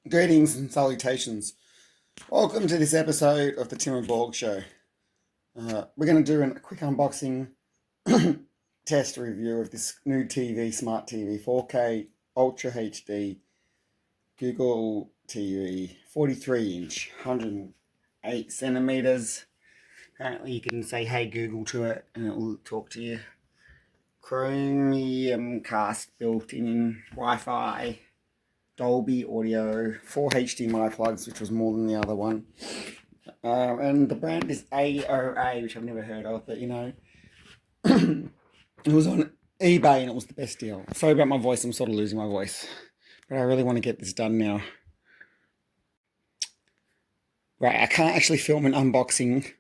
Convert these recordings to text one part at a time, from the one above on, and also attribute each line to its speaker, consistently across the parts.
Speaker 1: Greetings and salutations. Welcome to this episode of the Tim and Borg Show. We're going to do a quick unboxing test review of this new TV, smart TV, 4K Ultra HD Google TV, 43-inch, 108 centimeters. Apparently you can say, "Hey Google" to it and it will talk to you. Chromium cast built-in, Wi-Fi, Dolby audio, 4 HDMI plugs, which was more than the other one. And the brand is AOA, which I've never heard of, but you know, it was on eBay and it was the best deal. Sorry about my voice, I'm sort of losing my voice, but I really want to get this done now. Right, I can't actually film an unboxing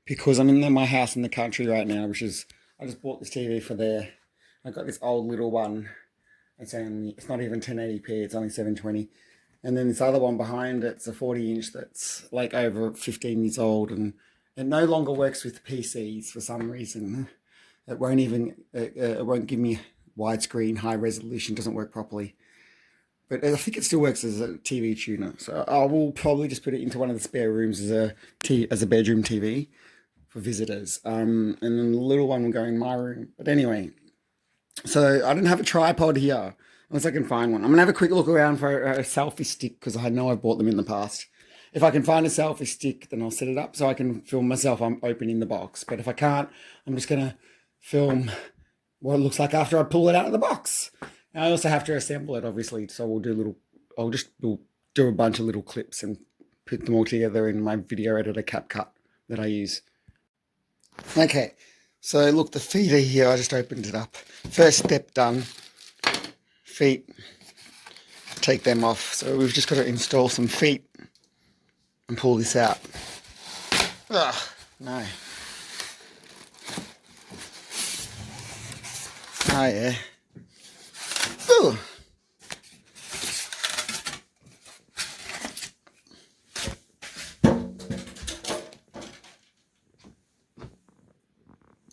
Speaker 1: because I'm in my house in the country right now, I just bought this TV for there. I got this old little one. It's not even 1080p, it's only 720. And then this other one behind it's a 40-inch that's like over 15 years old, and it no longer works with PCs for some reason. It won't give me widescreen, high resolution, doesn't work properly. But I think it still works as a TV tuner. So I will probably just put it into one of the spare rooms as a bedroom TV for visitors. And then the little one will go in my room. But anyway, so I don't have a tripod here, unless I can find one. I'm going to have a quick look around for a selfie stick, because I know I've bought them in the past. If I can find a selfie stick, then I'll set it up so I can film myself opening the box. But if I can't, I'm just going to film what it looks like after I pull it out of the box. And I also have to assemble it, obviously, so we'll do a bunch of little clips and put them all together in my video editor CapCut that I use. Okay. So look, the feet are here. I just opened it up. First step done. Feet. Take them off. So we've just got to install some feet and pull this out. Ugh, no. Oh yeah. Ooh.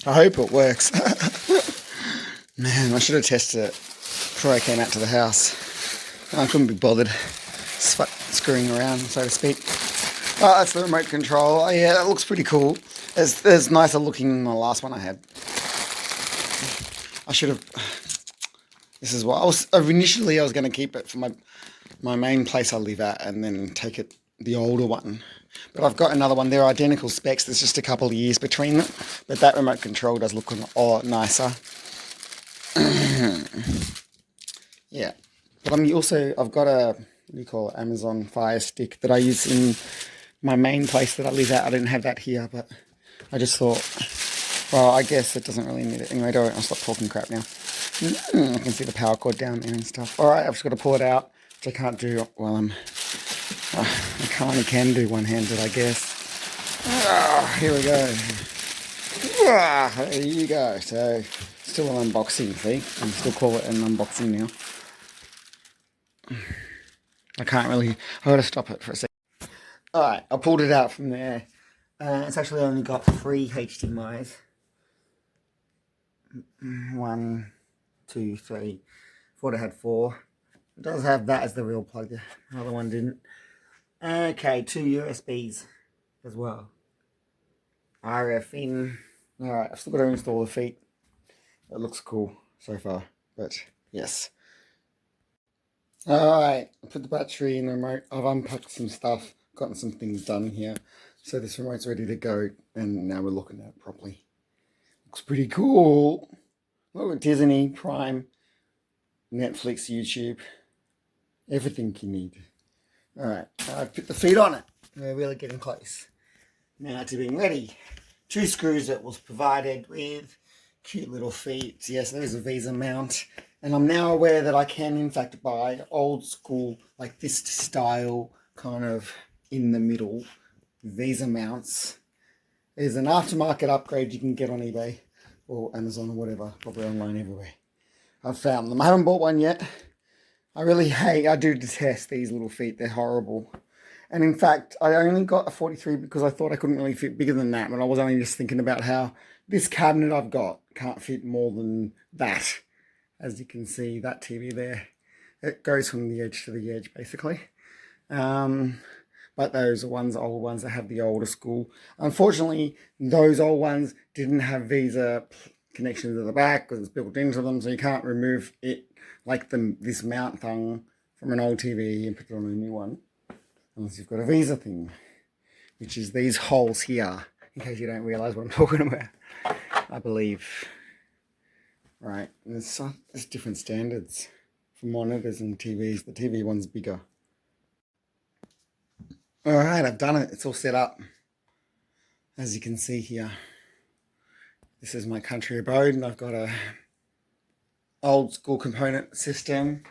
Speaker 1: I hope it works. Man, I should have tested it before I came out to the house. I couldn't be bothered screwing around, so to speak. Oh, that's the remote control. Oh, yeah, that looks pretty cool. It's nicer looking than the last one I had. I should have... This is what I was... Initially, I was going to keep it for my main place I live at and then take it the older one. But I've got another one. They're identical specs. There's just a couple of years between them. But that remote control does look a lot nicer. Yeah. But I've got a, what do you call it, Amazon Fire Stick that I use in my main place that I live at. I didn't have that here, but I just thought, well, I guess it doesn't really need it. Anyway, I'll stop talking crap now. I can see the power cord down there and stuff. All right, I've just got to pull it out, which I can't do while I kind of can do one-handed, I guess. Here we go. There you go. So, still an unboxing, see? I still call it an unboxing now. I've got to stop it for a second. Alright, I pulled it out from there. It's actually only got 3 HDMIs. 1, 2, 3. Thought it had 4. It does have that as the real plug. The other one didn't. Okay, 2 USBs as well. RF in. Alright, I've still got to install the feet. It looks cool so far, but yes. Alright, I put the battery in the remote. I've unpacked some stuff, gotten some things done here. So this remote's ready to go, and now we're looking at it properly. Looks pretty cool. Look at Disney, Prime, Netflix, YouTube. Everything you need. Alright, I put the feet on it. We're really getting close. Now to being ready. 2 screws that was provided with. Cute little feet. Yes, there's a Visa mount. And I'm now aware that I can in fact buy old school, like this style, kind of in the middle Visa mounts. There's an aftermarket upgrade you can get on eBay or Amazon or whatever, probably online everywhere. I've found them. I haven't bought one yet. I do detest these little feet. They're horrible. And in fact, I only got a 43 because I thought I couldn't really fit bigger than that. But I was only just thinking about how this cabinet I've got can't fit more than that. As you can see, that TV there, it goes from the edge to the edge, basically. But those are old ones that have the older school. Unfortunately, those old ones didn't have Visa connections at the back because it's built into them, so you can't remove it like this mount thing from an old TV and put it on a new one unless you've got a Visa thing, which is these holes here, in case you don't realise what I'm talking about, I believe. Right, there's different standards for monitors and TVs. The TV one's bigger. Alright, I've done it. It's all set up. As you can see here, this is my country abode, and I've got a old school component system.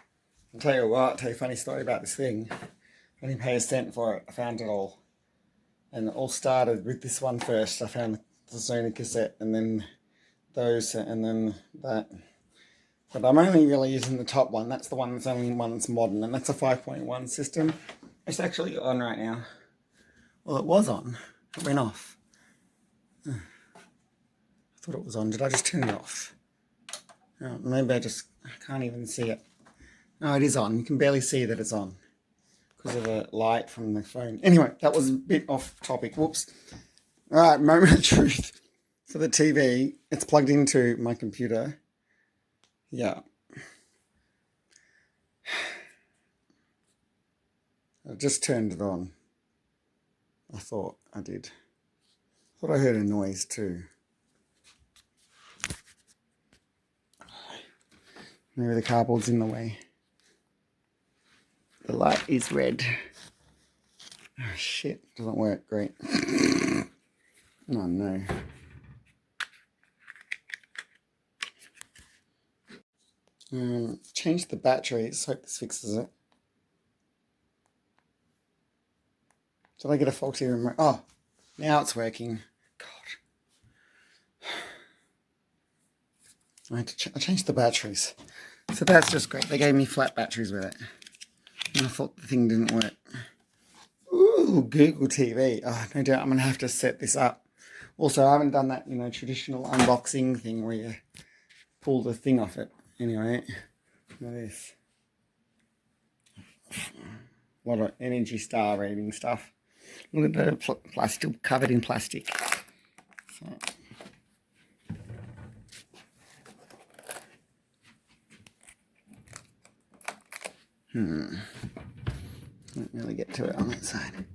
Speaker 1: I'll tell you what, I'll tell you a funny story about this thing. I didn't pay a cent for it. I found it all. And it all started with this one first. I found the Sony cassette, and then those, and then that. But I'm only really using the top one. That's the one that's only one that's modern, and that's a 5.1 system. It's actually on right now. Well, it was on. It went off. I thought it was on. Did I just turn it off? Oh, maybe I can't even see it. No, it is on. You can barely see that it's on because of the light from the phone. Anyway, that was a bit off topic. Whoops. All right, moment of truth. For the TV, it's plugged into my computer. Yeah. I just turned it on. I thought I did. I thought I heard a noise too. Maybe the cardboard's in the way. The light is red. Oh shit, doesn't work great. Oh no. Change the batteries. Hope this fixes it. Did I get a faulty remote? Oh, now it's working. God. I changed the batteries. So that's just great. They gave me flat batteries with it. And I thought the thing didn't work. Ooh, Google TV. Oh, no doubt I'm going to have to set this up. Also, I haven't done that, traditional unboxing thing where you pull the thing off it. Anyway, look at this. A lot of Energy Star rating stuff. Look at the plastic, covered in plastic. So. Can't really get to it on that side.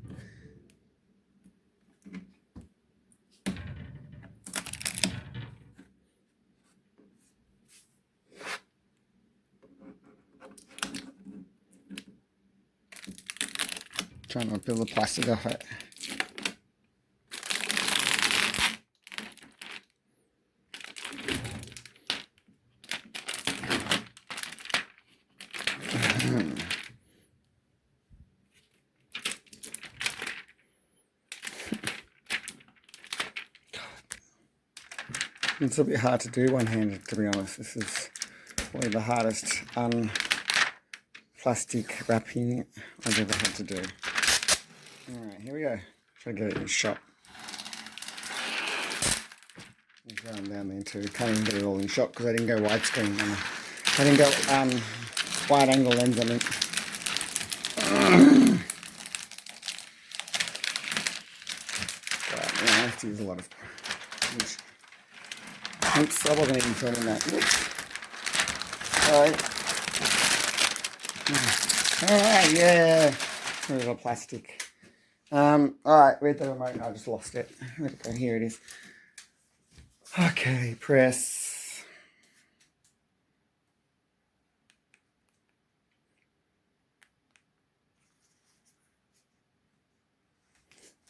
Speaker 1: Trying to peel the plastic off it. It's a bit hard to do one-handed, to be honest. This is probably the hardest plastic wrapping I've ever had to do. Alright, here we go. Try to get it in shot. I'm going down there too. Can't even get it all in shot because I didn't go widescreen. I didn't go wide angle lens on it. But, yeah, I have to use a lot of. Oops, I wasn't even filming that. Whoops. Alright, yeah. A little plastic. Alright, where's the remote? I just lost it. Where'd it go? Here it is. Okay, press.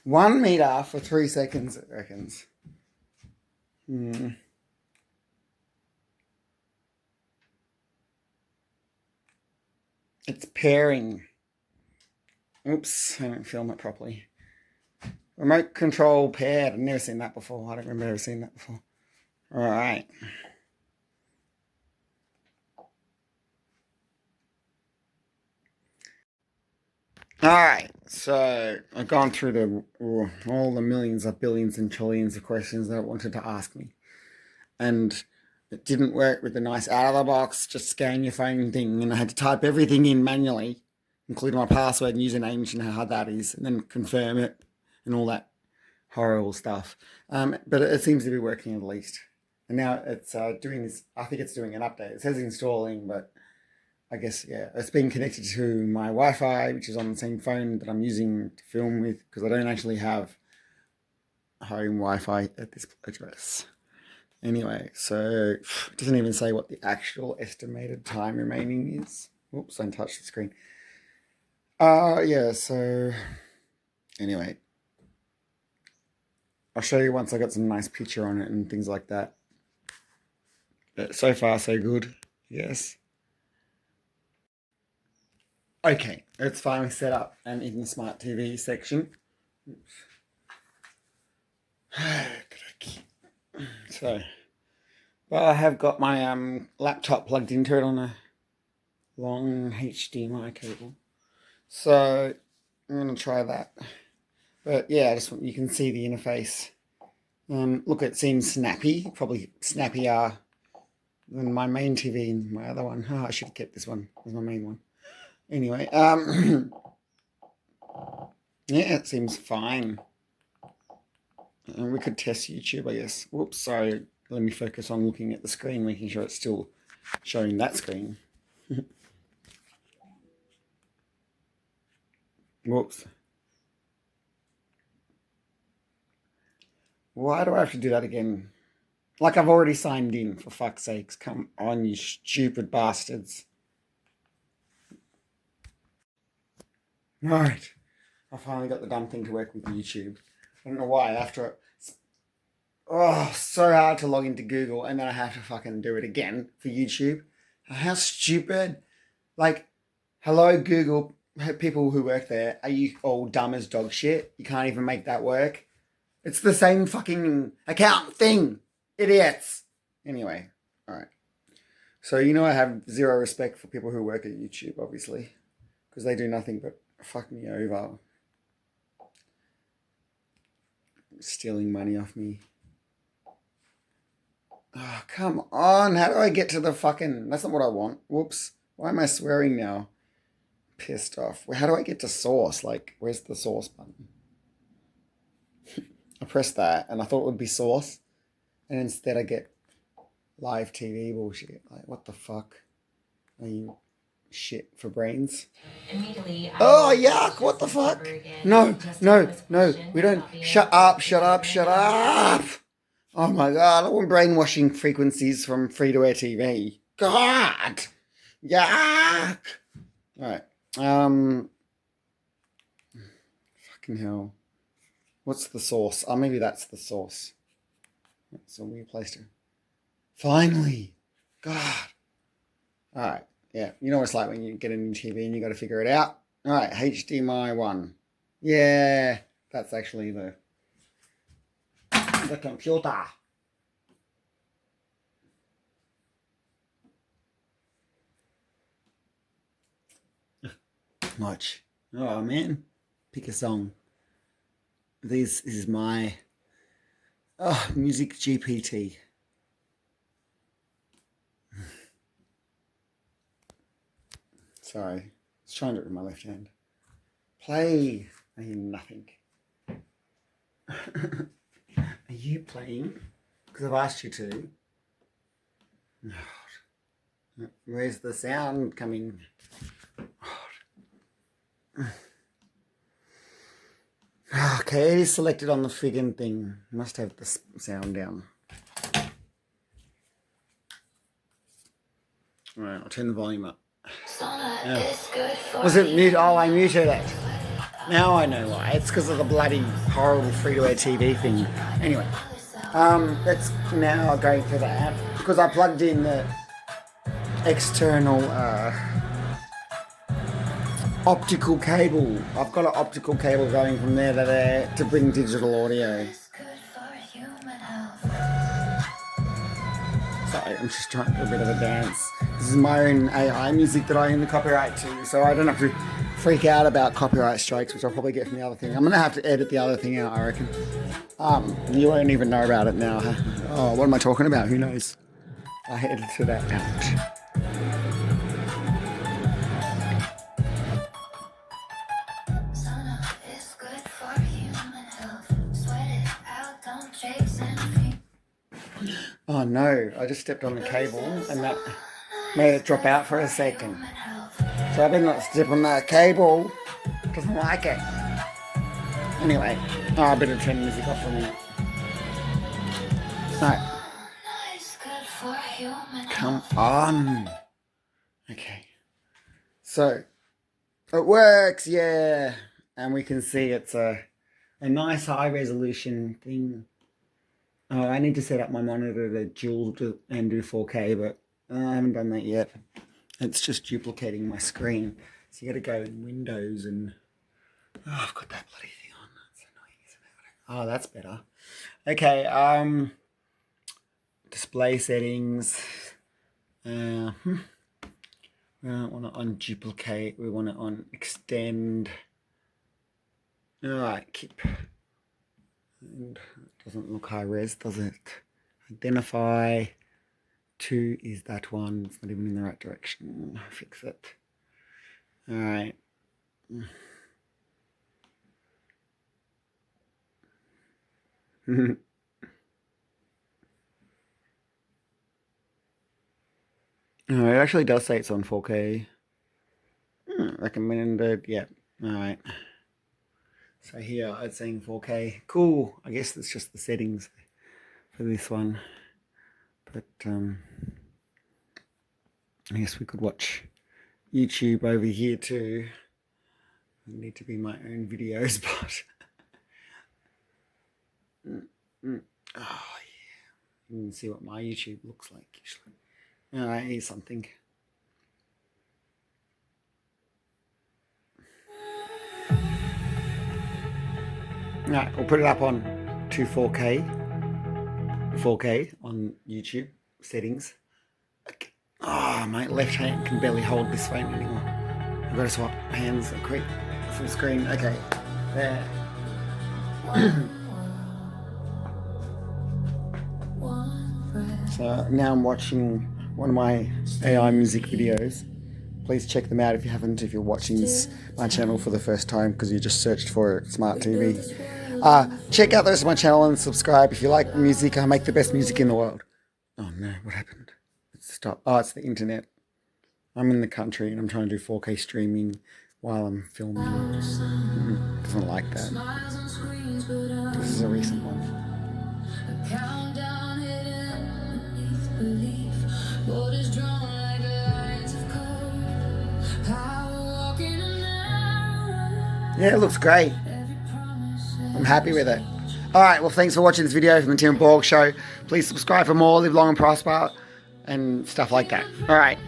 Speaker 1: One meter for 3 seconds, it reckons. It's pairing. Oops, I didn't film it properly. Remote control paired. I've never seen that before. I don't remember ever seeing that before. Alright. Alright, so I've gone through all the millions of billions and trillions of questions that I wanted to ask me. And it didn't work with the nice out of the box, just scan your phone thing, and I had to type everything in manually. including my password and username, and how hard that is, and then confirm it and all that horrible stuff. But it seems to be working at least. And now it's doing this, I think it's doing an update. It says installing, but I guess, yeah, it's being connected to my Wi-Fi, which is on the same phone that I'm using to film with, because I don't actually have home Wi-Fi at this address. Anyway, so it doesn't even say what the actual estimated time remaining is. Oops, I touched the screen. Yeah, so anyway, I'll show you once I got some nice picture on it and things like that. But so far, so good, yes. Okay, it's finally set up and in the smart TV section. So, well, I have got my laptop plugged into it on a long HDMI cable. So I'm going to try that. But yeah, you can see the interface. Look, it seems snappy, probably snappier than my main TV and my other one. Oh, I should have kept this one as my main one. Anyway, yeah, it seems fine. And we could test YouTube, I guess. Whoops, sorry. Let me focus on looking at the screen, making sure it's still showing that screen. Whoops. Why do I have to do that again? Like I've already signed in, for fuck's sakes. Come on, you stupid bastards. Right. I finally got the dumb thing to work with YouTube. I don't know why. After so hard to log into Google and then I have to fucking do it again for YouTube. How stupid. Like, hello Google, people who work there, are you all dumb as dog shit? You can't even make that work? It's the same fucking account thing. Idiots. Anyway, alright. So, I have zero respect for people who work at YouTube, obviously. Because they do nothing but fuck me over. Stealing money off me. Oh, come on. How do I get to the fucking... That's not what I want. Whoops. Why am I swearing now? Pissed off. How do I get to source? Like, where's the source button? I pressed that and I thought it would be source. And instead I get live TV bullshit. Like, what the fuck? Are you shit for brains?
Speaker 2: Immediately,
Speaker 1: oh, yuck. What the fuck? No. We don't. Shut up. Oh my God. I want brainwashing frequencies from free-to-air TV. God. Yuck. All right. Fucking hell. What's the source? Oh, maybe that's the source. That's a weird place to... Finally. God. All right. Yeah. You know what it's like when you get a new TV and you got to figure it out. All right. HDMI 1. Yeah. That's actually the computer. Watch. Oh, man. Pick a song. This is my music GPT. Sorry. I was trying to do it with my left hand. Play. I hear nothing. Are you playing? Because I've asked you to. Where's the sound coming? Okay, it is selected on the friggin' thing. Must have the sound down. Alright, I'll turn the volume up. Was it mute? Oh, I muted it. Now I know why. It's because of the bloody horrible free-to-air TV thing. Anyway, it's now going through the app because I plugged in the external optical cable. I've got an optical cable going from there to there to bring digital audio. Sorry, I'm just trying to do a bit of a dance. This is my own AI music that I own the copyright to, so I don't have to freak out about copyright strikes, which I'll probably get from the other thing. I'm going to have to edit the other thing out, I reckon. You won't even know about it now, huh? Oh, what am I talking about? Who knows? I edited that out. Oh no, I just stepped on the cable and that made it drop out for a second. So I better not step on that cable. Doesn't like it. Anyway, I better turn the music off for a minute. Right. Come on. Okay. So, it works, yeah. And we can see it's a nice high resolution thing. Oh, I need to set up my monitor to dual and do 4K, but I haven't done that yet. It's just duplicating my screen. So you got to go in Windows and... Oh, I've got that bloody thing on. That's annoying, isn't it? Oh, that's better. Okay, display settings. We don't want it on duplicate. We want it on extend. Alright, keep. And it doesn't look high res, does it? Identify. 2 is that one. It's not even in the right direction. Fix it. Alright. Oh, it actually does say it's on 4K. Recommended, yeah. Alright. So here it's saying 4K. Cool. I guess that's just the settings for this one. But I guess we could watch YouTube over here too. I need to be my own videos, but oh yeah. You can see what my YouTube looks like usually. Alright, here's something. Alright, we'll put it up on to 4K on YouTube settings. Okay. Oh, my left hand can barely hold this phone anymore. I've got to swap hands and create full screen. Okay, there. So now I'm watching one of my AI music videos. Please check them out if you haven't, if you're watching my channel for the first time because you just searched for it, Smart TV. Check out the rest of my channel and subscribe. If you like music, I make the best music in the world. Oh no, what happened? It's stopped. Oh, it's the internet. I'm in the country and I'm trying to do 4K streaming while I'm filming. Doesn't like that. This is a recent one. Yeah, it looks great. I'm happy with it. Alright, well thanks for watching this video from the Tim and Borg Show. Please subscribe for more, live long and prosper, and stuff like that. Alright.